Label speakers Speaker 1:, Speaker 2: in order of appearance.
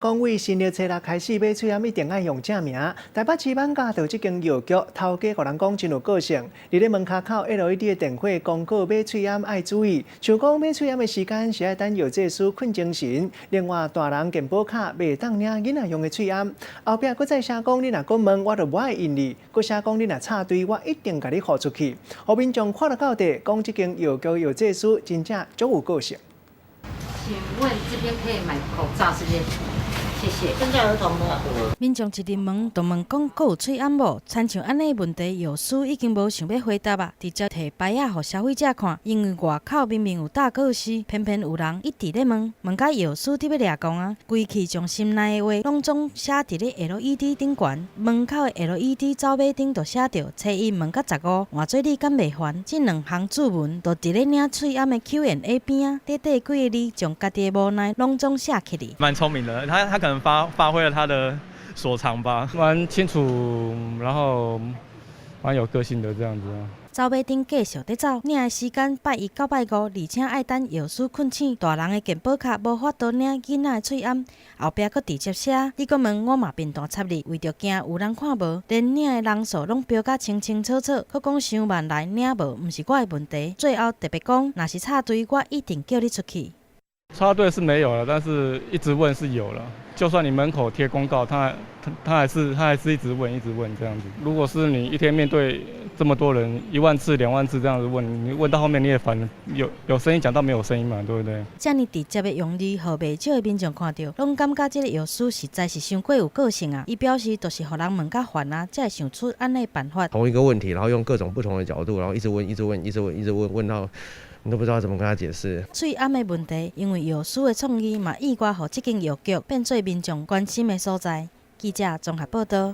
Speaker 1: 讲为新历初六开始买喙烟一定爱用正名。台北市万家就这间药局头家，互人讲真有个性。伫咧门口口 LED 的电火公告买喙烟爱注意，像讲买喙烟的时间是爱等药剂师困精神。另外，大人健保卡袂当领囡仔用的喙烟。后壁佫再写讲，你若讲问，我就无爱印你；佫写讲你若插队，我一定甲你豁出去。互民众看了到底，讲这间药局药剂师真正足有个性。
Speaker 2: 请问这边可以买口罩是不是？谢谢。针对儿童的。
Speaker 3: 民众一入门就问讲，佫有喙烟无？亲像安尼问题，药师已经无想要回答啊，直接摕牌仔互消费者看。因为外口明明有大告示，偏偏有人一直咧问，问甲药师伫要掠讲啊，规气将心内的话拢总写伫咧 LED 顶悬，门口的 LED 走马顶就写着初一问到15，换做你敢袂烦？这两行注文就伫咧领喙烟的 Q&A 边啊，短短几个字，将家己的无奈拢总写起哩。
Speaker 4: 蛮聪明的，他可能发挥了他的所长吧，蛮清楚，然后蛮有个性的这样子啊。
Speaker 3: 走马顶继续在走，领的时间拜一到拜五，而且爱等药师困醒。大人的健保卡无法度领囡仔的喙烟，后壁佫直接写，你佫问我嘛便当插你，为着惊有人看无，连领的人数拢标甲清清楚楚，佫讲伤慢来领无，毋是我的问题。最后特别讲，若是插队，我一定叫你出去。
Speaker 4: 插队是没有了，但是一直问是有了。就算你门口贴公告，他还是一直问这样子。如果是你一天面对这么多人1万次、2万次这样子问，你问到后面你也烦了，有声音讲到没有声音嘛，对不对？
Speaker 3: 这么直接的用字，互袂少的民众看到，拢感觉这个药师实在是伤过有个性啊！伊表示就是互人问甲烦啊，才会想出安尼办法。
Speaker 5: 同一个问题，然后用各种不同的角度，然后一直问到。你都不知道怎么跟他解释。
Speaker 3: 喙烟的问题，因为药师的创意嘛，意外互这间药局变做民众关心的所在。记者综合报道。